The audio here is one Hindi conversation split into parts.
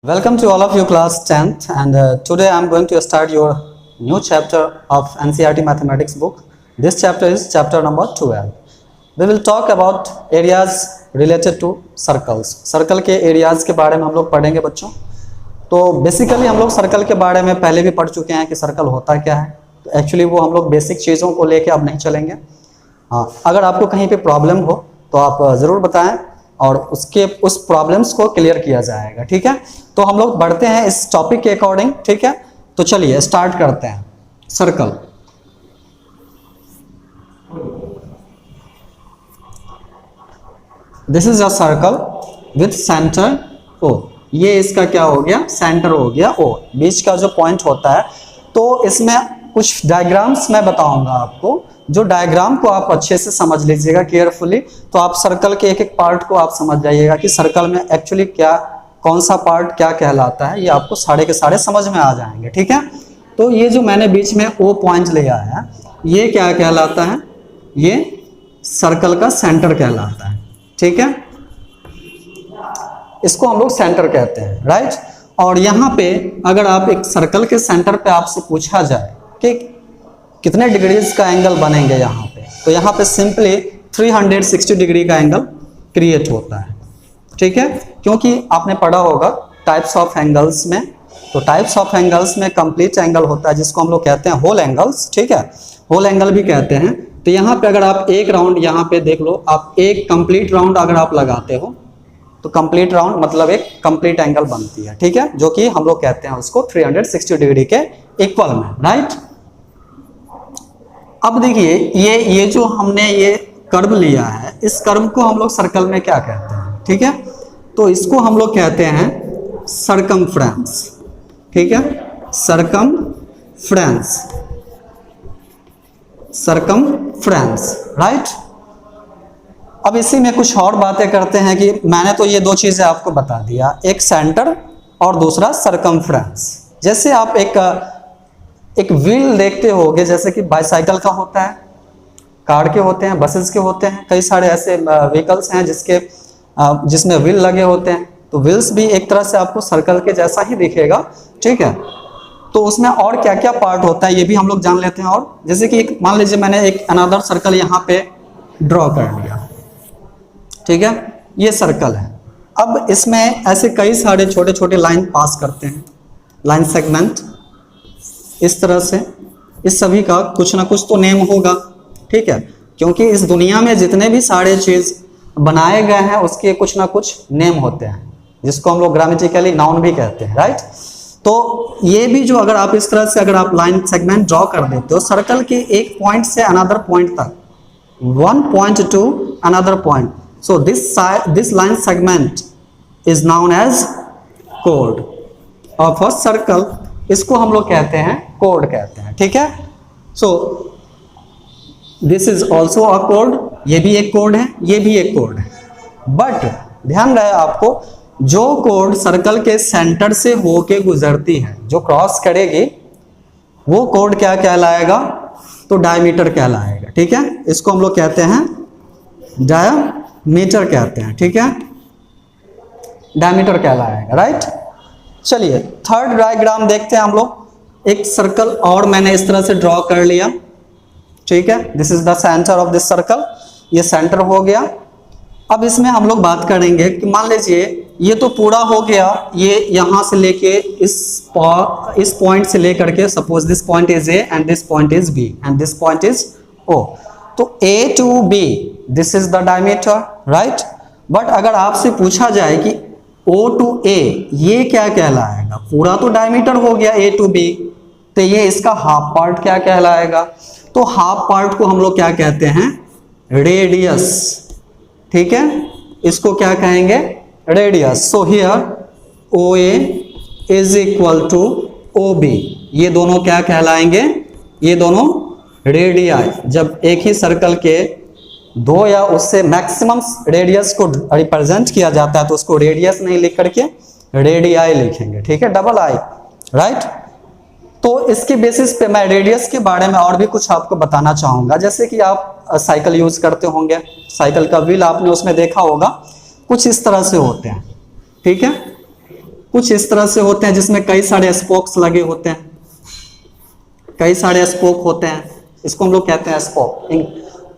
Welcome to all of you class 10th and today I am going to start your new chapter of NCERT mathematics book. This chapter is chapter number 12. We will talk about areas related to circles. Circle के areas के बारे में हम लोग पढ़ेंगे बच्चों. तो बेसिकली हम लोग सर्कल के बारे में पहले भी पढ़ चुके हैं कि सर्कल होता क्या है. तो एक्चुअली वो हम लोग बेसिक चीज़ों को लेके अब नहीं चलेंगे. हाँ, अगर आपको कहीं पे प्रॉब्लम हो तो आप ज़रूर बताएं और उस प्रॉब्लम्स को क्लियर किया जाएगा. ठीक है, तो हम लोग बढ़ते हैं इस टॉपिक के अकॉर्डिंग. ठीक है, तो चलिए स्टार्ट करते हैं. Circle, this is a circle with centre O. ये इसका क्या हो गया, सेंटर हो गया ओ, बीच का जो पॉइंट होता है. तो इसमें कुछ डायग्राम्स मैं बताऊंगा आपको, जो डायग्राम को आप अच्छे से समझ लीजिएगा केयरफुली. तो आप सर्कल के एक एक पार्ट को आप समझ जाइएगा कि सर्कल में एक्चुअली क्या, कौन सा पार्ट क्या कहलाता है. ये आपको सारे के सारे समझ में आ जाएंगे. ठीक है, तो ये जो मैंने बीच में ओ पॉइंट लिया है, ये क्या कहलाता है, ये सर्कल का सेंटर कहलाता है. ठीक है, इसको हम लोग सेंटर कहते हैं, राइट. और यहाँ पे अगर आप एक सर्कल के सेंटर पे आपसे पूछा जाए कि कितने डिग्रीज का एंगल बनेंगे यहाँ पे, तो यहाँ पे सिंपली 360 डिग्री का एंगल क्रिएट होता है. ठीक है, क्योंकि आपने पढ़ा होगा टाइप्स ऑफ एंगल्स में. तो टाइप्स ऑफ एंगल्स में कंप्लीट एंगल होता है जिसको हम लोग कहते हैं होल एंगल्स. ठीक है, होल एंगल भी कहते हैं. तो यहाँ पे अगर आप एक राउंड यहाँ पे देख लो, आप एक कंप्लीट राउंड अगर आप लगाते हो तो कंप्लीट राउंड मतलब एक कंप्लीट एंगल बनती है. ठीक है, जो कि हम लोग कहते हैं उसको 360 डिग्री के इक्वल में, राइट. अब देखिए ये जो हमने ये कर्व लिया है, इस कर्व को हम लोग सर्कल में क्या कहते हैं. ठीक है, तो इसको हम लोग कहते हैं सरकमफ्रेंस. ठीक है, सरकमफ्रेंस, सरकमफ्रेंस, राइट. अब इसी में कुछ और बातें करते हैं कि मैंने तो ये दो चीजें आपको बता दिया, एक सेंटर और दूसरा सरकमफ्रेंस. जैसे आप एक व्हील देखते होगे, जैसे कि बाईसाइकिल का होता है, कार के होते हैं, बसेस के होते हैं, कई सारे ऐसे व्हीकल्स हैं जिसमें व्हील लगे होते हैं. तो व्हील्स भी एक तरह से आपको सर्कल के जैसा ही दिखेगा. ठीक है, तो उसमें और क्या क्या पार्ट होता है ये भी हम लोग जान लेते हैं. और जैसे कि मान लीजिए मैंने एक अनदर सर्कल यहाँ पे ड्रॉ कर लिया. ठीक है, ये सर्कल है. अब इसमें ऐसे कई सारे छोटे छोटे लाइन पास करते हैं, लाइन सेगमेंट इस तरह से. इस सभी का कुछ ना कुछ तो नेम होगा. ठीक है, क्योंकि इस दुनिया में जितने भी सारे चीज बनाए गए हैं उसके कुछ ना कुछ नेम होते हैं, जिसको हम लोग ग्रामेटिकली नाउन भी कहते हैं, राइट. तो ये भी जो अगर आप इस तरह से अगर आप लाइन सेगमेंट ड्रॉ कर देते हो सर्कल के एक पॉइंट से अनदर पॉइंट तक, one point to another point, so this line segment is known as कोड. और फॉर सर्कल इसको हम लोग कहते हैं कोड कहते हैं. ठीक है, so this is also a code. ये भी एक कोड है, ये भी एक कोड है. बट ध्यान रहे आपको, जो कोड सर्कल के सेंटर से होके गुजरती है, जो क्रॉस करेगी, वो कोड क्या कहलाएगा, तो डायमीटर कहलाएगा. ठीक है, इसको हम लोग कहते हैं डायमीटर कहते हैं. ठीक है, डायमीटर कहलाएगा, राइट. चलिए थर्ड डायग्राम देखते हैं हम लोग. एक सर्कल और मैंने इस तरह से ड्रॉ कर लिया. ठीक है, this is the centre of this circle. ये सेंटर हो गया. अब इसमें हम लोग बात करेंगे कि मान लीजिए ये तो पूरा हो गया, ये यहाँ से लेके इस पॉइंट से लेकर के, suppose this point is A and this point is B and this point is O. तो A to B this is the diameter, right. But अगर आपसे पूछा जाए कि ओ टू ए ये क्या कहलाएगा, पूरा तो डायमीटर हो गया ए टू बी, तो ये इसका हाफ पार्ट क्या कहलाएगा. तो हाफ पार्ट को हम लोग क्या कहते हैं, रेडियस. ठीक है, इसको क्या कहेंगे, radius. So here O A is equal to O B. ये दोनों क्या कहलाएंगे, ये दोनों रेडियाई. जब एक ही सर्कल के दो या उससे मैक्सिमम रेडियस को रिप्रेजेंट किया जाता है तो उसको रेडियस नहीं लिख करके रेडियाई लिखेंगे. ठीक है, डबल आई, राइट. तो इसके बेसिस पे मैं रेडियस के बारे में और भी कुछ आपको बताना चाहूँगा. जैसे कि आप साइकिल यूज करते होंगे, साइकिल का व्हील आपने उसमें देखा होगा, कुछ इस तरह से होते हैं. ठीक है, कुछ इस तरह से होते हैं जिसमें कई सारे स्पोक्स लगे होते हैं, कई सारे स्पोक होते हैं, इसको हम लोग कहते हैं स्पोक,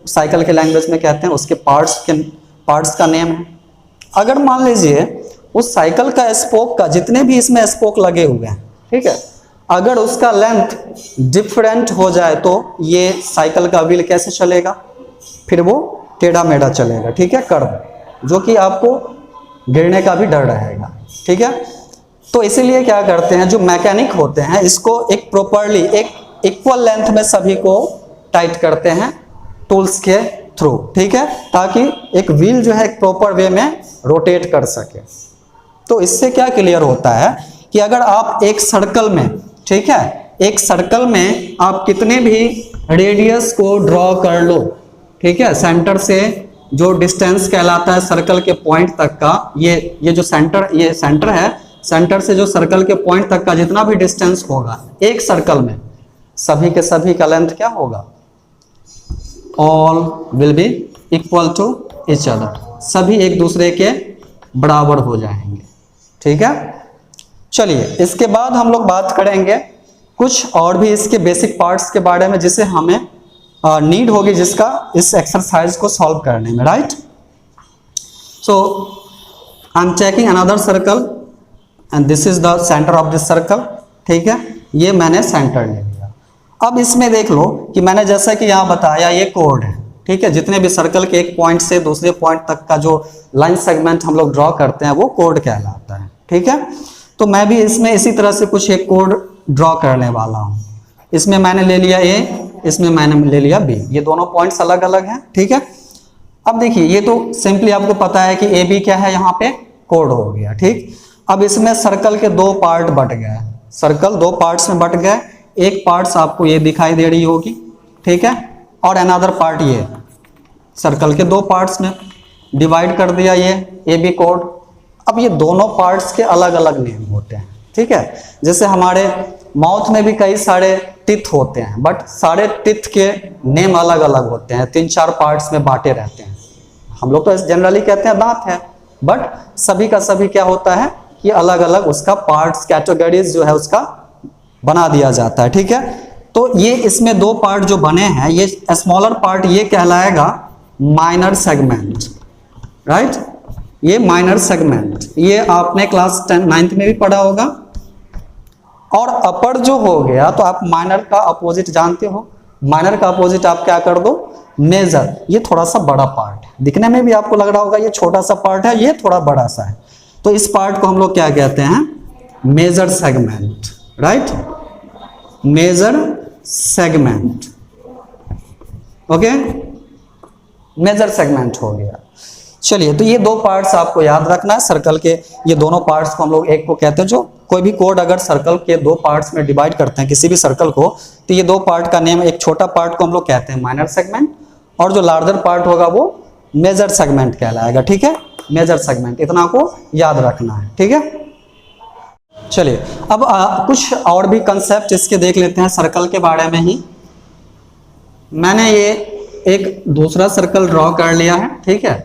साइकिल के लैंग्वेज में कहते हैं, उसके पार्ट्स का नेम है। अगर मान लीजिए उस साइकिल का स्पोक का जितने भी इसमें स्पोक लगे हुए हैं, ठीक है, अगर उसका लेंथ डिफरेंट हो जाए तो ये साइकिल का व्हील कैसे चलेगा, फिर वो टेढ़ा मेढ़ा चलेगा, ठीक है, कर्व, जो कि आपको गिरने का भी डर रहेगा, ठीक है। तो इसीलिए क्या करते हैं, जो मैकेनिक होते हैं इसको एक प्रॉपरली एक इक्वल लेंथ में सभी को टाइट करते हैं टूल्स के थ्रू, ठीक है, ताकि एक व्हील जो है एक प्रॉपर वे में रोटेट कर सके। तो इससे क्या क्लियर होता है कि अगर आप एक सर्कल में, ठीक है, एक सर्कल में आप कितने भी रेडियस को ड्रॉ कर लो, ठीक है, सेंटर से जो डिस्टेंस कहलाता है सर्कल के पॉइंट तक का, ये जो सेंटर है, सेंटर से जो सर्कल के पॉइंट तक का जितना भी डिस्टेंस होगा एक सर्कल में, सभी के सभी का लेंथ क्या होगा, all will be equal to each other, सभी एक दूसरे के बराबर हो जाएंगे, ठीक है। चलिए इसके बाद हम लोग बात करेंगे कुछ और भी इसके बेसिक पार्ट्स के बारे में जिसे हमें नीड होगी, जिसका इस एक्सरसाइज को सॉल्व करने में, right. So I am taking another circle and this is the centre of this circle, ठीक है, ये मैंने सेंटर ले लिया। अब इसमें देख लो कि मैंने जैसा कि यहाँ बताया ये कोड है, ठीक है, जितने भी सर्कल के एक पॉइंट से दूसरे पॉइंट तक का जो लाइन सेगमेंट हम लोग ड्रॉ करते हैं वो कोड कहलाता है, ठीक है। तो मैं भी इसमें इसी तरह से कुछ एक कोड ड्रॉ करने वाला हूँ। इसमें मैंने ले लिया ए, इसमें मैंने ले लिया बी, ये दोनों पॉइंट्स अलग अलग हैं, ठीक है। अब देखिए ये तो सिंपली आपको पता है कि ए बी क्या है, यहाँ पे कोड हो गया, ठीक। अब इसमें सर्कल के दो पार्ट बट गए, सर्कल दो पार्ट्स में बट गए, एक पार्ट्स आपको ये दिखाई दे रही होगी, ठीक है, और अनदर पार्ट ये सर्कल के दो पार्ट्स में डिवाइड कर दिया ये ए बी कोड। अब ये दोनों पार्ट्स के अलग अलग नेम होते हैं, ठीक है। जैसे हमारे माउथ में भी कई सारे टिथ होते हैं, बट सारे टिथ के नेम अलग अलग होते हैं, 3-4 पार्ट्स में बांटे रहते हैं। हम लोग तो जनरली कहते हैं दांत है, बट सभी का सभी क्या होता है कि अलग अलग उसका पार्ट्स कैटेगरीज जो है उसका बना दिया जाता है, ठीक है। तो ये इसमें दो पार्ट जो बने हैं, ये स्मॉलर पार्ट ये कहलाएगा माइनर सेगमेंट, राइट, ये माइनर सेगमेंट, ये आपने क्लास 9th में भी पढ़ा होगा। और अपर जो हो गया, तो आप माइनर का अपोजिट जानते हो, माइनर का अपोजिट आप क्या कर दो, मेजर, ये थोड़ा सा बड़ा पार्ट है, दिखने में भी आपको लग रहा होगा ये छोटा सा पार्ट है, ये थोड़ा बड़ा सा है, तो इस पार्ट को हम लोग क्या कहते हैं, major segment, right, major segment, okay, major segment हो गया। चलिए तो ये दो पार्ट्स आपको याद रखना है, सर्कल के ये दोनों पार्ट्स को हम लोग एक को कहते हैं, जो कोई भी कोड अगर सर्कल के दो पार्ट्स में डिवाइड करते हैं किसी भी सर्कल को, तो ये दो पार्ट का नेम, एक छोटा पार्ट को हम लोग कहते हैं माइनर सेगमेंट, और जो लार्जर पार्ट होगा वो मेजर सेगमेंट कहलाएगा, ठीक है, मेजर सेगमेंट, इतना को याद रखना है, ठीक है। चलिए अब कुछ और भी कंसेप्ट इसके देख लेते हैं सर्कल के बारे में ही। मैंने ये एक दूसरा सर्कल ड्रॉ कर लिया है, ठीक है।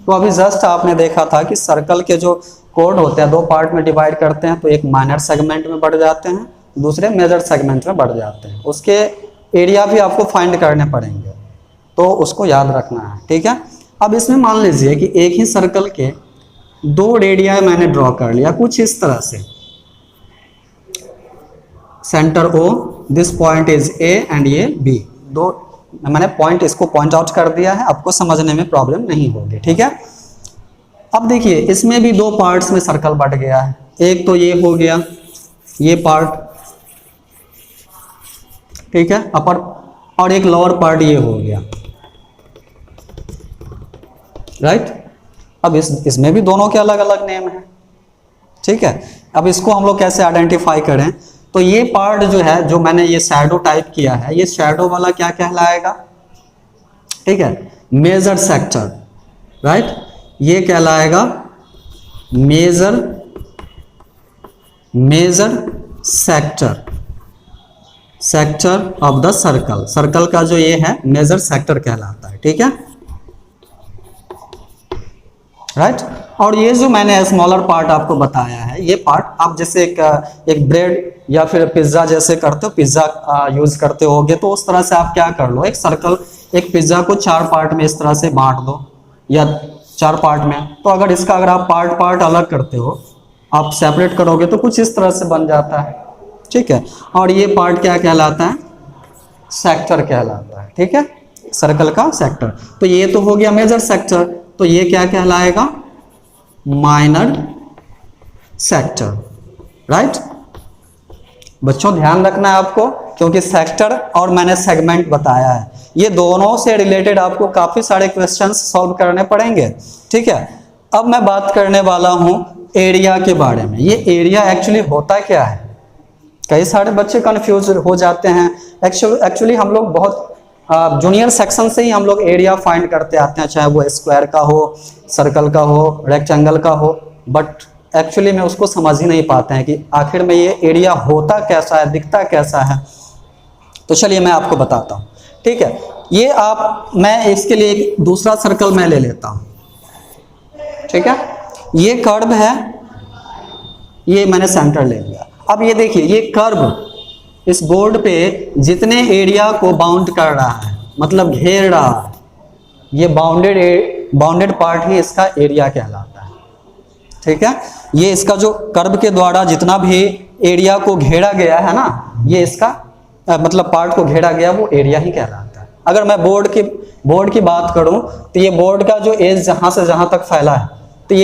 तो अभी जस्ट आपने देखा था कि सर्कल के जो कोड होते हैं दो पार्ट में डिवाइड करते हैं, तो एक माइनर सेगमेंट में बढ़ जाते हैं, दूसरे मेजर सेगमेंट में बढ़ जाते हैं, उसके एरिया भी आपको फाइंड करने पड़ेंगे, तो उसको याद रखना है, ठीक है। अब इसमें मान लीजिए कि एक ही सर्कल के दो रेडिया मैंने ड्रॉ कर लिया कुछ इस तरह से, centre O, this point is A and ये बी, दो मैंने पॉइंट इसको पॉइंट आउट कर दिया है, आपको समझने में प्रॉब्लम नहीं होगी, ठीक है। अब देखिए इसमें भी दो पार्ट्स में सर्कल बढ़ गया है, एक तो ये हो गया ये पार्ट, ठीक है, अपर, और एक लोअर पार्ट ये हो गया, राइट। अब इसमें भी दोनों के अलग अलग नेम है, ठीक है। अब इसको हम लोग कैसे आइडेंटिफाई करें, तो ये पार्ट जो है, जो मैंने ये शैडो टाइप किया है, ये शैडो वाला क्या कहलाएगा, ठीक है, मेजर सेक्टर, राइट, ये कहलाएगा major sector of the circle, circle का जो ये है मेजर सेक्टर कहलाता है, ठीक है, राइट। और ये जो मैंने स्मॉलर पार्ट आपको बताया है, ये पार्ट आप जैसे एक ब्रेड या फिर पिज्ज़ा जैसे करते हो, पिज्ज़ा यूज़ करते होगे, तो उस तरह से आप क्या कर लो, एक सर्कल, एक पिज्ज़ा को 4 पार्ट में इस तरह से बांट दो या 4 पार्ट में। तो अगर इसका अगर आप पार्ट पार्ट अलग करते हो, आप सेपरेट करोगे तो कुछ इस तरह से बन जाता है, ठीक है। और ये पार्ट क्या कहलाता है, सेक्टर कहलाता है, ठीक है, सर्कल का सेक्टर। तो ये तो हो गया मेजर सेक्टर, तो ये क्या कहलाएगा, माइनर सेक्टर, राइट। बच्चों ध्यान रखना है आपको, क्योंकि सेक्टर और मैंने सेगमेंट बताया है, ये दोनों से रिलेटेड आपको काफी सारे क्वेश्चंस सॉल्व करने पड़ेंगे, ठीक है। अब मैं बात करने वाला हूं एरिया के बारे में। ये एरिया एक्चुअली होता क्या है, कई सारे बच्चे कंफ्यूज हो जाते हैं। एक्चुअली हम लोग बहुत जूनियर सेक्शन से ही हम लोग एरिया फाइंड करते आते हैं, चाहे वो स्क्वायर का हो, सर्कल का हो, रेक्टेंगल का हो, बट एक्चुअली में उसको समझ ही नहीं पाते हैं कि आखिर में ये एरिया होता कैसा है, दिखता कैसा है। तो चलिए मैं आपको बताता हूँ, ठीक है। ये मैं इसके लिए एक दूसरा सर्कल मैं ले लेता हूँ, ठीक है। ये कर्व है, ये मैंने सेंटर ले लिया। अब ये देखिए, ये कर्व इस बोर्ड पे जितने एरिया को बाउंड कर रहा है, मतलब घेर रहा है, ये बाउंडेड पार्ट ही इसका एरिया कहलाता है, ठीक है। ये इसका जो कर्व के द्वारा जितना भी एरिया को घेरा गया है ना, ये इसका मतलब पार्ट को घेरा गया, वो एरिया ही कहलाता है। अगर मैं बोर्ड की बात करूं, तो ये बोर्ड का जो एज जहां से जहां तक फैला है, तो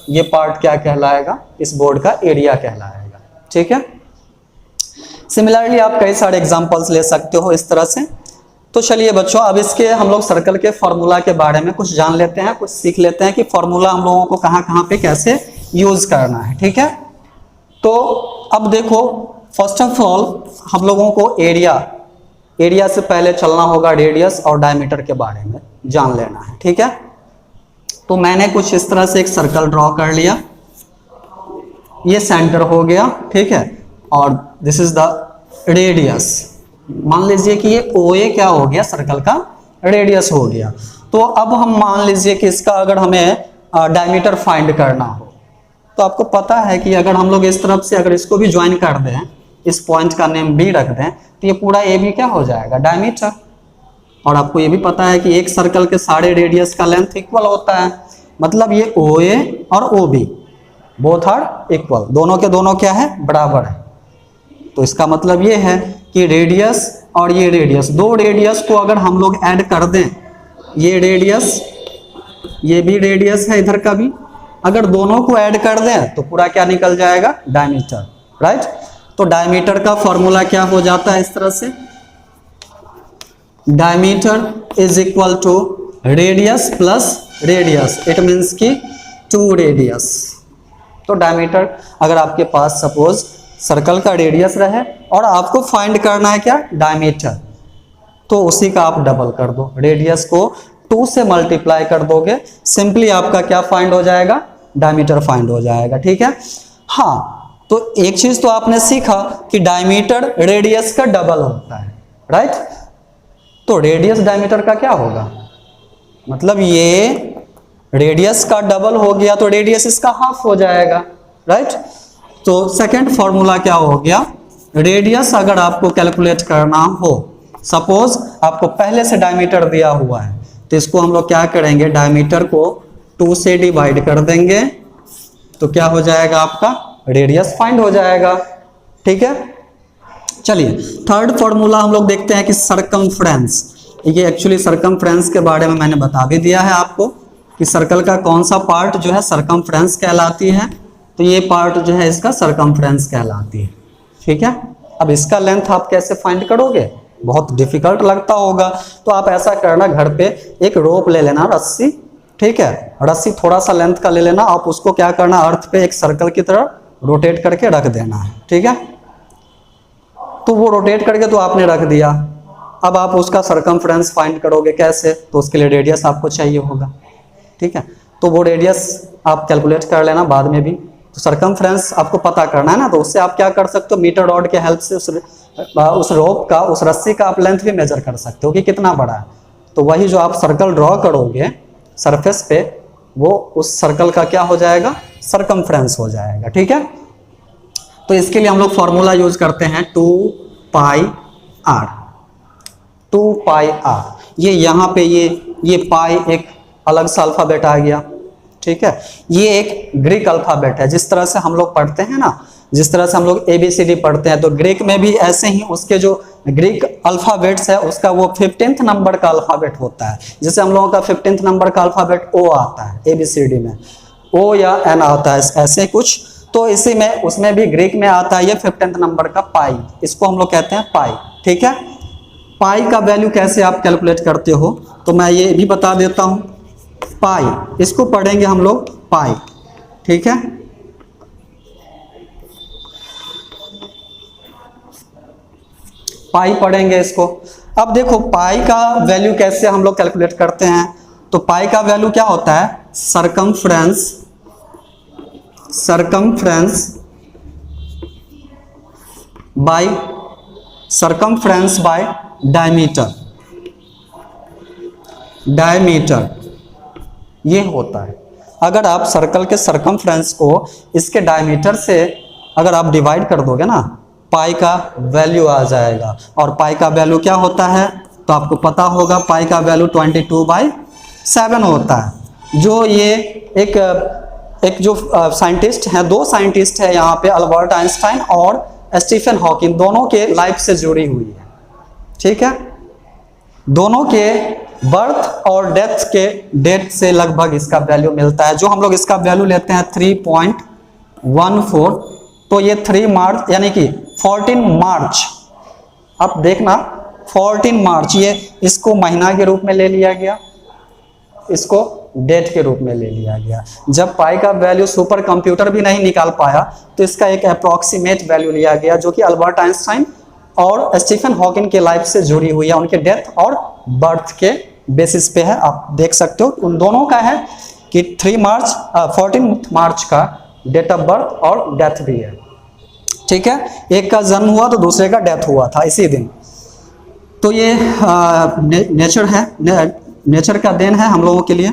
ये पार्ट क्या कहलाएगा, इस बोर्ड का एरिया कहलाएगा, ठीक है। सिमिलरली आप कई सारे एग्जांपल्स ले सकते हो इस तरह से। तो चलिए बच्चों, अब इसके हम लोग सर्कल के फॉर्मूला के बारे में कुछ जान लेते हैं, कुछ सीख लेते हैं कि फॉर्मूला हम लोगों को कहाँ कहाँ पे कैसे यूज करना है, ठीक है। तो अब देखो, फर्स्ट ऑफ ऑल हम लोगों को एरिया से पहले चलना होगा रेडियस और डायमीटर के बारे में जान लेना है, ठीक है। तो मैंने कुछ इस तरह से एक सर्कल ड्रॉ कर लिया, ये सेंटर हो गया, ठीक है, और दिस इज द रेडियस। मान लीजिए कि ये OA क्या हो गया, सर्कल का रेडियस हो गया। तो अब हम मान लीजिए कि इसका अगर हमें डायमीटर फाइंड करना हो, तो आपको पता है कि अगर हम लोग इस तरफ से अगर इसको भी ज्वाइन कर दें, इस पॉइंट का नेम B रख दें, तो ये पूरा AB क्या हो जाएगा, डायमीटर। और आपको ये भी पता है कि एक सर्कल के सारे रेडियस का लेंथ इक्वल होता है, मतलब ये OA और OB बोथ आर इक्वल, दोनों के दोनों क्या है, बराबर है। तो इसका मतलब ये है कि रेडियस और ये रेडियस, दो रेडियस को अगर हम लोग ऐड कर दें, ये रेडियस, ये भी रेडियस है इधर का भी, अगर दोनों को ऐड कर दें तो पूरा क्या निकल जाएगा, डायमीटर, राइट। तो डायमीटर का फॉर्मूला क्या हो जाता है इस तरह से, diameter is equal to radius plus radius, it means कि 2 रेडियस। तो डायमीटर अगर आपके पास सपोज सर्कल का रेडियस रहे और आपको फाइंड करना है क्या, डायमीटर, तो उसी का आप डबल कर दो, रेडियस को 2 से मल्टीप्लाई कर दोगे, सिंपली आपका क्या फाइंड हो जाएगा, डायमीटर फाइंड हो जाएगा, ठीक है। हाँ, तो एक चीज तो आपने सीखा कि डायमीटर रेडियस का डबल होता है, राइट। तो रेडियस डायमीटर का क्या होगा, मतलब ये रेडियस का डबल हो गया तो रेडियस इसका हाफ हो जाएगा, राइट। तो सेकंड फॉर्मूला क्या हो गया, रेडियस अगर आपको कैलकुलेट करना हो, सपोज आपको पहले से डायमीटर दिया हुआ है, तो इसको हम लोग क्या करेंगे, डायमीटर को 2 से डिवाइड कर देंगे, तो क्या हो जाएगा, आपका रेडियस फाइंड हो जाएगा, ठीक है। चलिए थर्ड फॉर्मूला हम लोग देखते हैं कि सरकमफ्रेंस। ये एक्चुअली सरकमफ्रेंस के बारे में मैंने बता भी दिया है आपको कि सर्कल का कौन सा पार्ट जो है सरकमफ्रेंस कहलाती है, तो ये पार्ट जो है इसका सरकमफ्रेंस कहलाती है, ठीक है। अब इसका लेंथ आप कैसे फाइंड करोगे, बहुत डिफिकल्ट लगता होगा, तो आप ऐसा करना, घर पे एक रोप ले लेना, रस्सी, ठीक है, रस्सी थोड़ा सा लेंथ का ले लेना, आप उसको क्या करना, अर्थ पे एक सर्कल की तरह रोटेट करके रख देना है, ठीक है। तो वो रोटेट करके तो आपने रख दिया, अब आप उसका सरकमफ्रेंस फाइंड करोगे कैसे, तो उसके लिए रेडियस आपको चाहिए होगा, ठीक है। तो वो रेडियस आप कैलकुलेट कर लेना बाद में भी। तो सरकमफ्रेंस आपको पता करना है ना, तो उससे आप क्या कर सकते हो, मीटर रॉड के हेल्प से उस रोप का, उस रस्सी का आप लेंथ भी मेजर कर सकते हो कि कितना बड़ा है। तो वही जो आप सर्कल ड्रॉ करोगे सरफेस पे, वो उस सर्कल का क्या हो जाएगा, सरकमफ्रेंस हो जाएगा। ठीक है, तो इसके लिए हम लोग फॉर्मूला यूज करते हैं 2πr। 2πr ये यहाँ पे ये पाई एक अलग सा अल्फाबेट आ गया। ठीक है, ये एक ग्रीक अल्फाबेट है। जिस तरह से हम लोग पढ़ते हैं ना, जिस तरह से हम लोग ABCD पढ़ते हैं, तो ग्रीक में भी ऐसे ही उसके जो ग्रीक अल्फाबेट्स है उसका वो 15th नंबर का अल्फाबेट होता है। जैसे हम लोगों का 15th नंबर का अल्फाबेट O आता है ABCD में, O या N आता है ऐसे कुछ। तो इसी में उसमें भी ग्रीक में आता है ये 15th नंबर का पाई, इसको हम लोग कहते हैं पाई। ठीक है, पाई का वैल्यू कैसे आप कैलकुलेट करते हो तो मैं ये भी बता देता हूं। पाई, इसको पढ़ेंगे हम लोग पाई। ठीक है, पाई पढ़ेंगे इसको। अब देखो पाई का वैल्यू कैसे हम लोग कैलकुलेट करते हैं, तो पाई का वैल्यू क्या होता है, सरकमफ्रेंस बाय डायमीटर ये होता है। अगर आप सर्कल के सरकमफ्रेंस को इसके डायमीटर से अगर आप डिवाइड कर दोगे ना, पाई का वैल्यू आ जाएगा। और पाई का वैल्यू क्या होता है तो आपको पता होगा, पाई का वैल्यू 22/7 होता है। जो ये एक जो साइंटिस्ट हैं, दो साइंटिस्ट है यहाँ पे, अल्बर्ट आइंस्टाइन और स्टीफन हॉकिंग, दोनों के लाइफ से जुड़ी हुई है। ठीक है, दोनों के बर्थ और डेथ के डेट से लगभग इसका वैल्यू मिलता है। जो हम लोग इसका वैल्यू लेते हैं 3.14, तो ये 3 मार्च यानी कि 14 मार्च, अब देखना 14 मार्च, ये इसको महीना के रूप में ले लिया गया, इसको डेट के रूप में ले लिया गया। जब पाई का वैल्यू सुपर कंप्यूटर भी नहीं निकाल पाया तो इसका एक अप्रोक्सीमेट वैल्यू लिया गया, जो कि अल्बर्ट आइंस्टाइन और स्टीफन हॉकिंग के लाइफ से जुड़ी हुई है, उनके डेथ और बर्थ के बेसिस पे है। आप देख सकते हो उन दोनों का है कि 14 मार्च का डेट ऑफ बर्थ और डेथ भी है। ठीक है, एक का जन्म हुआ तो दूसरे का डेथ हुआ था इसी दिन। तो ये नेचर है, नेचर का देन है हम लोगों के लिए।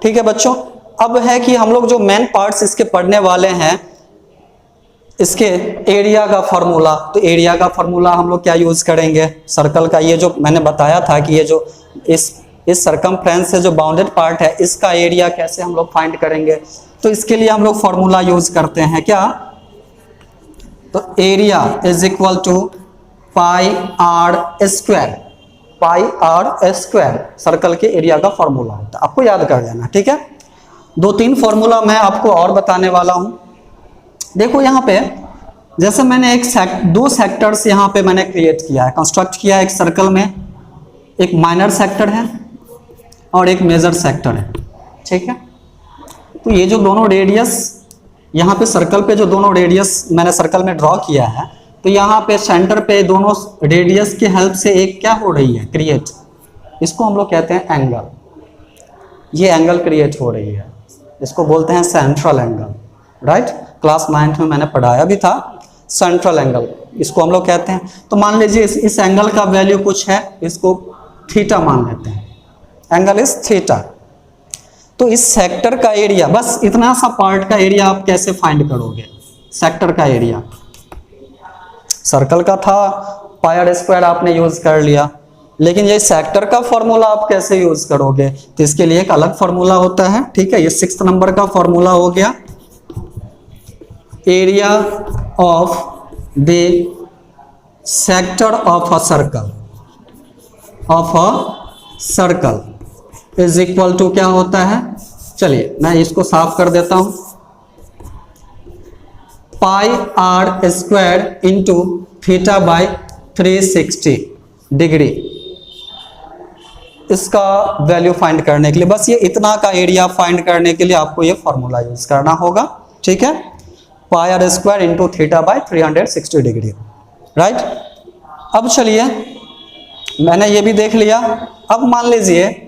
ठीक है बच्चों, अब है कि हम लोग जो मेन पार्ट्स इसके पढ़ने वाले हैं, इसके एरिया का फॉर्मूला। तो एरिया का फॉर्मूला हम लोग क्या यूज करेंगे, सर्कल का ये जो मैंने बताया था कि ये जो इस सरकमफ्रेंस से जो बाउंडेड पार्ट है, इसका एरिया कैसे हम लोग फाइंड करेंगे, तो इसके लिए हम लोग फॉर्मूला यूज करते हैं क्या, तो area is equal to pi R square circle के एरिया का फॉर्मूला होता है, आपको याद कर लेना। ठीक है, 2-3 फॉर्मूला मैं आपको और बताने वाला हूं। देखो यहाँ पे जैसे मैंने दो सेक्टर्स यहाँ पे मैंने क्रिएट किया है, कंस्ट्रक्ट किया है। एक सर्कल में एक माइनर सेक्टर है और एक मेजर सेक्टर है। ठीक है, तो ये जो दोनों रेडियस यहाँ पे सर्कल पे जो दोनों रेडियस मैंने सर्कल में ड्रॉ किया है, तो यहाँ पे सेंटर पे दोनों रेडियस की हेल्प से एक क्या हो रही है, क्रिएट, इसको हम लोग कहते हैं एंगल। ये एंगल क्रिएट हो रही है, इसको बोलते हैं central angle. Right, class 9th में मैंने पढ़ाया भी था, सेंट्रल एंगल इसको हम लोग कहते हैं। तो मान लीजिए इस एंगल का वैल्यू कुछ है, इसको थीटा मान लेते हैं, एंगल इज थीटा। तो इस सेक्टर का एरिया, बस इतना सा पार्ट का एरिया आप कैसे फाइंड करोगे, सेक्टर का एरिया, सर्कल का था पाई आर स्क्वायर आपने यूज कर लिया, लेकिन ये सेक्टर का फॉर्मूला आप कैसे यूज करोगे, तो इसके लिए एक अलग फॉर्मूला होता है। ठीक है, ये 6th नंबर का फॉर्मूला हो गया, area of the sector of a circle is equal to क्या होता है, चलिए मैं इसको साफ कर देता हूं, pi R square into theta by 360 degree, इसका वैल्यू फाइंड करने के लिए, बस ये इतना का एरिया फाइंड करने के लिए आपको ये फॉर्मूला यूज करना होगा। ठीक है, pi R square into theta by 360 degree. Right, अब चलिए मैंने ये भी देख लिया। अब मान लीजिए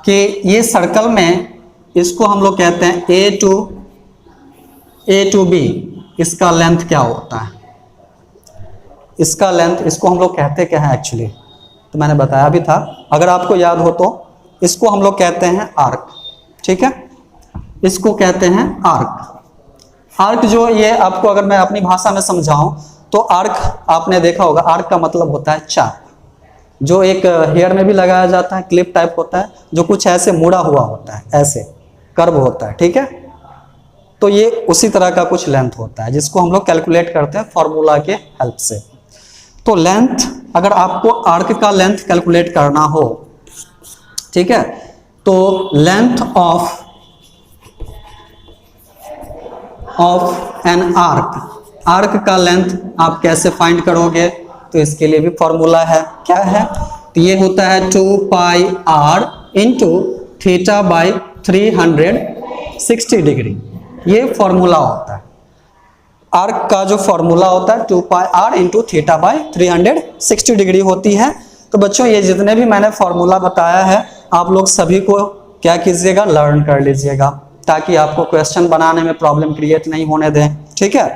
कि ये सर्कल में, इसको हम लोग कहते हैं ए टू बी, इसका लेंथ क्या होता है, इसका लेंथ, इसको हम लोग कहते क्या है एक्चुअली, तो मैंने बताया भी था, अगर आपको याद हो तो इसको हम लोग कहते हैं आर्क। ठीक है, इसको कहते हैं आर्क। आर्क जो ये आपको अगर मैं अपनी भाषा में समझाऊं तो आर्क आपने देखा होगा, आर्क का मतलब होता है चाप, जो एक हेयर में भी लगाया जाता है, क्लिप टाइप होता है, जो कुछ ऐसे मुड़ा हुआ होता है, ऐसे कर्व होता है, ठीक है। तो ये उसी तरह का कुछ लेंथ होता है जिसको हम लोग कैलकुलेट करते हैं फॉर्मूला के हेल्प से। तो लेंथ, अगर आपको आर्क का लेंथ कैलकुलेट करना हो, ठीक है, तो लेंथ ऑफ एन आर्क का लेंथ आप कैसे फाइंड करोगे, तो इसके लिए भी फॉर्मूला है। क्या है, तो ये होता है 2 पाई r into theta by 360 degree, ये फॉर्मूला होता है। आर्क का जो फॉर्मूला होता है 2 पाई r into theta by 360 degree होती है। तो बच्चों ये जितने भी मैंने फॉर्मूला बताया है आप लोग सभी को क्या कीजिएगा, लर्न कर लीजिएगा, ताकि आपको क्वेश्चन बनाने में प्रॉब्लम क्रिएट नहीं होने दें, ठीक है।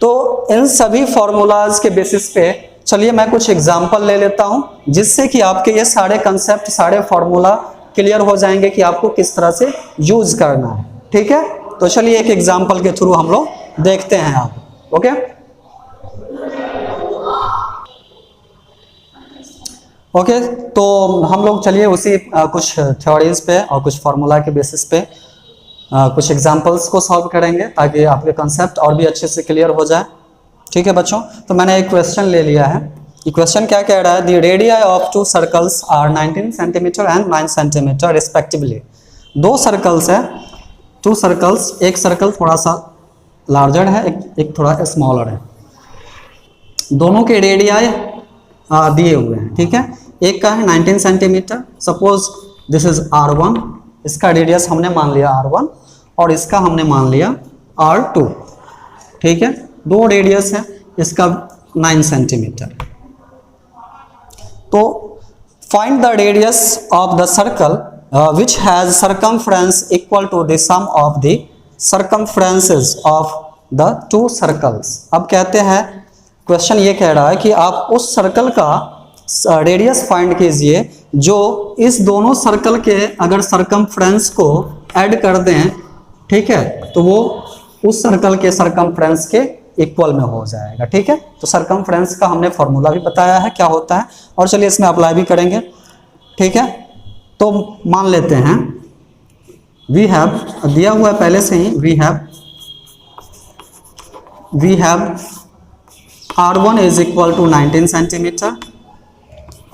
तो इन सभी फॉर्मूलाज के बेसिस पे चलिए मैं कुछ एग्जांपल ले लेता हूं, जिससे कि आपके ये सारे कंसेप्ट, सारे फॉर्मूला क्लियर हो जाएंगे कि आपको किस तरह से यूज करना है, ठीक है। तो चलिए एक एग्जांपल के थ्रू हम लोग देखते हैं आप, ओके। ओके, तो हम लोग चलिए उसी कुछ थ्योरीज पे और कुछ फार्मूला के बेसिस पे कुछ एग्जांपल्स को सॉल्व करेंगे, ताकि आपके कंसेप्ट और भी अच्छे से क्लियर हो जाए, ठीक है बच्चों। तो मैंने एक क्वेश्चन ले लिया है। ये क्वेश्चन क्या कह रहा है, the radii of 2 circles are 19 centimetre and 9 centimetre respectively. 2 circles है, 2 सर्कल्स, एक सर्कल थोड़ा सा लार्जर है, एक थोड़ा स्मॉलर है, दोनों के रेडियाई दिए हुए हैं, ठीक है। एक का है 19 centimetre, suppose this is R1, इसका रेडियस हमने मान लिया R1 और इसका हमने मान लिया R2, ठीक है। 2 रेडियस है, इसका 9 सेंटीमीटर। तो find the radius of the circle which has circumference equal to the sum of the circumferences of the 2 circles. अब कहते हैं, क्वेश्चन ये कह रहा है कि आप उस सर्कल का रेडियस फाइंड कीजिए जो इस दोनों सर्कल के अगर सर्कमफ्रेंस को ऐड कर दें, ठीक है, तो वो उस सर्कल के सर्कमफ्रेंस के इक्वल में हो जाएगा, ठीक है। तो सर्कमफ्रेंस का हमने फॉर्मूला भी बताया है क्या होता है, और चलिए इसमें अप्लाई भी करेंगे, ठीक है। तो मान लेते हैं वी हैव, दिया हुआ है पहले से ही, we have R1 is equal to 19 centimetre,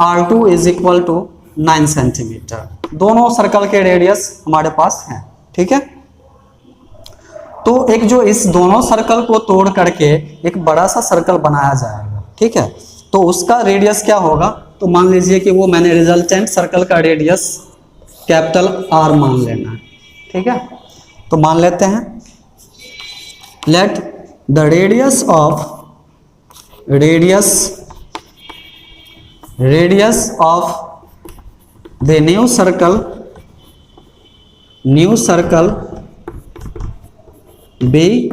R2 is equal to 9 centimetre. दोनों सर्कल के रेडियस हमारे पास हैं, ठीक है। तो एक जो इस दोनों सर्कल को तोड़ करके एक बड़ा सा सर्कल बनाया जाएगा, ठीक है, तो उसका रेडियस क्या होगा, तो मान लीजिए कि वो मैंने रिजल्टेंट सर्कल का रेडियस कैपिटल R मान लेना है, ठीक है। तो मान लेते हैं, let the radius of the new circle be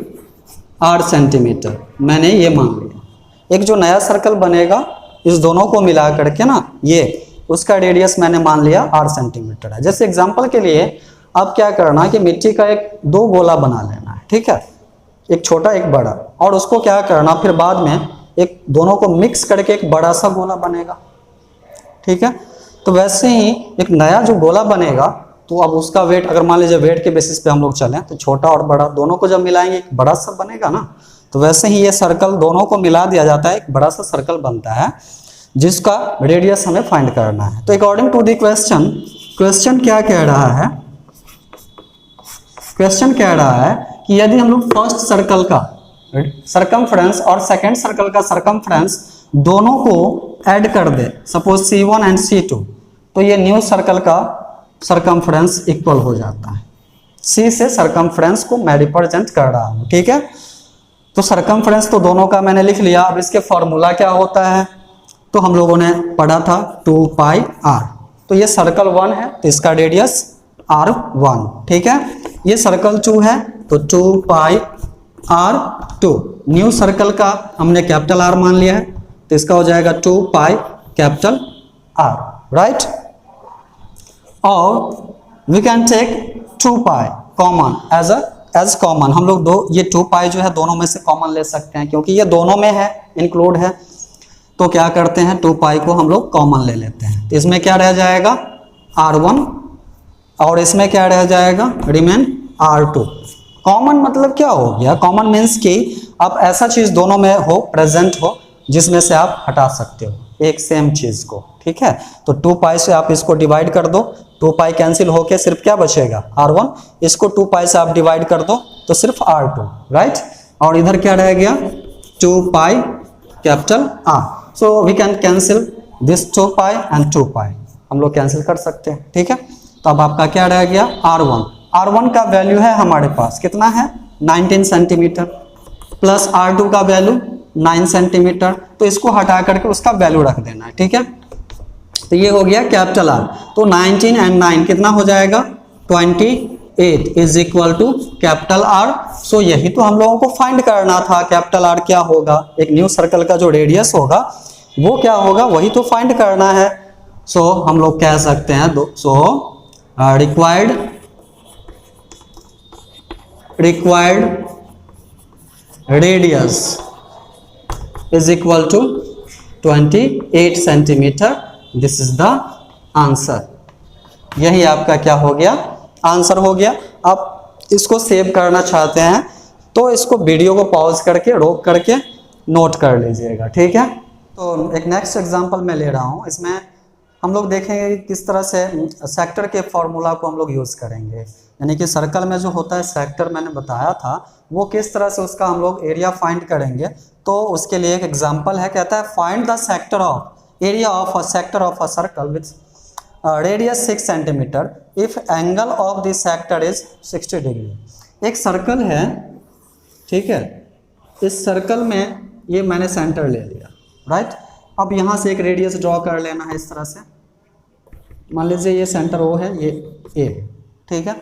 R centimetre. मैंने ये मान लिया, एक जो नया सर्कल बनेगा इस दोनों को मिला करके ना, ये उसका रेडियस मैंने मान लिया R सेंटीमीटर है। जैसे एग्जांपल के लिए अब क्या करना कि मिट्टी का 2 गोला बना लेना है, ठीक है, एक छोटा एक बड़ा, और उसको क्या करना फिर बाद में एक दोनों को मिक्स करके एक बड़ा सा गोला बनेगा, ठीक है। तो वैसे ही एक नया जो गोला बनेगा, तो अब उसका वेट, अगर मान लीजिए वेट के बेसिस पे हम लोग चलें, तो छोटा और बड़ा दोनों को जब मिलाएंगे एक बड़ा सा बनेगा ना। तो वैसे ही ये सर्कल दोनों को मिला दिया जाता है, एक बड़ा सा सर्कल बनता है जिसका रेडियस हमें फाइंड करना है। तो अकॉर्डिंग टू द क्वेश्चन क्या कह रहा है, क्वेश्चन कह रहा है कि यदि हम लोग फर्स्ट सर्कल का सर्कमफ्रेंस और सेकंड सर्कल का सर्कमफ्रेंस दोनों को ऐड कर दे, सपोज C1 एंड C2, तो ये न्यू सर्कल का सर्कमफ्रेंस इक्वल हो जाता है। C से सर्कमफ्रेंस को मैं रिप्रेजेंट कर रहा हूं, ठीक है। तो सर्कमफ्रेंस तो दोनों का मैंने लिख लिया। अब इसके फॉर्मूला क्या होता है, तो हम लोगों ने पढ़ा था 2 पाई R। तो ये सर्कल 1 है तो इसका रेडियस R1, ठीक है। ये सर्कल 2 है तो 2 पाई R2। न्यू सर्कल का हमने कैपिटल R मान लिया है तो इसका हो जाएगा 2 पाई कैपिटल R, राइट। और we can take 2 pi, common as common, हम लोग दो ये 2 पाई जो है दोनों में से कॉमन ले सकते हैं, क्योंकि ये दोनों में है, इंक्लूड है। तो क्या करते हैं, 2 पाई को हम लोग कॉमन ले लेते हैं। तो इसमें क्या रह जाएगा R1 और इसमें क्या रह जाएगा, रिमेन R2। कॉमन मतलब क्या हो गया, कॉमन मीन्स कि आप ऐसा चीज दोनों में हो, प्रेजेंट हो, जिसमें से आप हटा सकते हो एक सेम चीज को, ठीक है। तो 2 पाई से आप इसको डिवाइड कर दो, 2 पाई कैंसिल होके सिर्फ क्या बचेगा R1, इसको 2 पाई से आप डिवाइड कर दो तो सिर्फ R2, राइट। और इधर क्या रह गया 2 pi capital R। So we can cancel this 2 pi and 2 pi, हम लोग कैंसिल कर सकते हैं, ठीक है। तो अब आपका क्या रह गया R1, R1 का वैल्यू है हमारे पास कितना है 19 सेंटीमीटर, प्लस R2 का वैल्यू 9 सेंटीमीटर। तो इसको हटा करके उसका वैल्यू रख देना है, ठीक है। तो ये हो गया कैपिटल R। तो 19 एंड 9 कितना हो जाएगा 28 is equal to capital R। So यही तो हम लोगों को फाइंड करना था, कैपिटल R क्या होगा, एक न्यू सर्कल का जो रेडियस होगा वो क्या होगा, वही तो फाइंड करना है। सो हम लोग कह सकते हैं required radius is equal to 28 centimetre. This is the answer. यही आपका क्या हो गया, आंसर हो गया। आप इसको सेव करना चाहते हैं तो इसको वीडियो को पॉज करके रोक करके नोट कर लीजिएगा, ठीक है। तो एक नेक्स्ट एग्जांपल मैं ले रहा हूँ, इसमें हम लोग देखेंगे कि किस तरह से सेक्टर के फॉर्मूला को हम लोग यूज़ करेंगे। यानी कि सर्कल में जो होता है सेक्टर मैंने बताया था, वो किस तरह से उसका हम लोग एरिया फाइंड करेंगे। तो उसके लिए एक एग्जांपल है, कहता है find the sector of area of a sector of a circle with radius 6 centimetre if angle of the sector is 60 degree. एक सर्कल है, ठीक है, इस सर्कल में ये मैंने सेंटर ले लिया, राइट। अब यहाँ से एक रेडियस ड्रॉ कर लेना है इस तरह से, मान लीजिए ये सेंटर O है, ये A, ठीक है।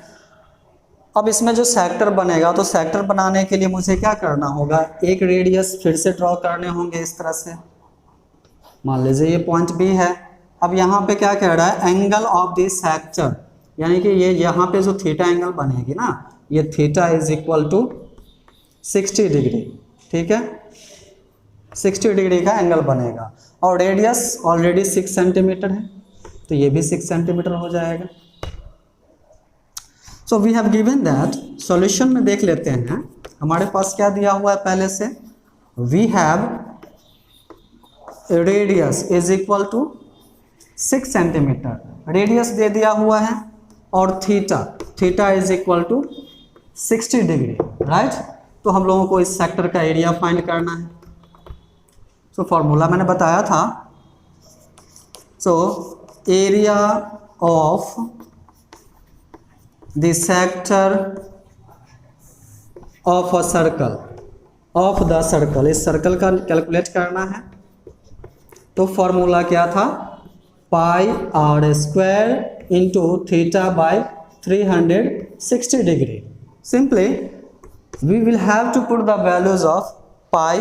अब इसमें जो सेक्टर बनेगा, तो सेक्टर बनाने के लिए मुझे क्या करना होगा, एक रेडियस फिर से ड्रॉ करने होंगे इस तरह से। मान लीजिए ये पॉइंट B है। अब यहाँ पे क्या कह रहा है, एंगल ऑफ द सेक्टर, यानी कि ये यहाँ पे जो थीटा एंगल बनेगी ना, ये theta is equal to 60 degree, ठीक है, 60 डिग्री का एंगल बनेगा। और रेडियस ऑलरेडी 6 सेंटीमीटर है, तो ये भी 6 सेंटीमीटर हो जाएगा। So we have given that, solution में देख लेते हैं हमारे पास क्या दिया हुआ है पहले से। We have radius is equal to 6 centimetre, radius दे दिया हुआ है, और theta is equal to 60 degree, right. तो हम लोगों को इस सेक्टर का एरिया फाइंड करना है। सो फॉर्मूला मैंने बताया था। So area of the sector of a circle, of the circle, इस सर्कल का कैलकुलेट करना है। तो फॉर्मूला क्या था, pi R square into theta by 360 degree. Simply we will have to put the values of pi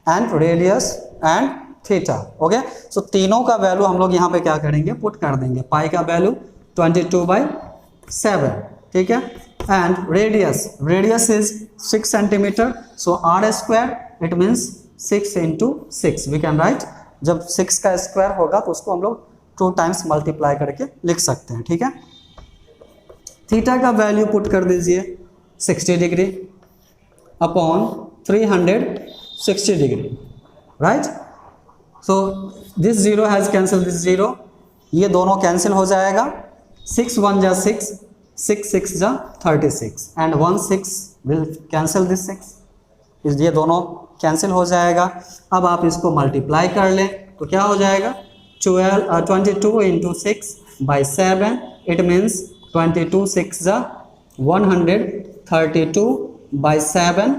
and radius and theta, okay. So तीनों का वैल्यू हम लोग यहाँ पे क्या करेंगे, पुट कर देंगे। पाई का वैल्यू 22/7, ठीक है, and radius is 6 centimetre. So R square it means 6 into 6, we can write. जब 6 का स्क्वायर होगा तो उसको हम लोग 2 टाइम्स मल्टीप्लाई करके लिख सकते हैं, ठीक है। थीटा का वैल्यू पुट कर दीजिए 60 degree upon 360 degree, right. So this 0 has cancel this 0, ये दोनों कैंसिल हो जाएगा। 6 1 जा 6, 6 6 जा 36, एंड 1 6 विल कैंसिल दिस 6, ये दोनों कैंसिल हो जाएगा। अब आप इसको मल्टीप्लाई कर लें तो क्या हो जाएगा, 22 इंटू 6 बाई 7, इट मीन्स 22 6 जा 132 बाई 7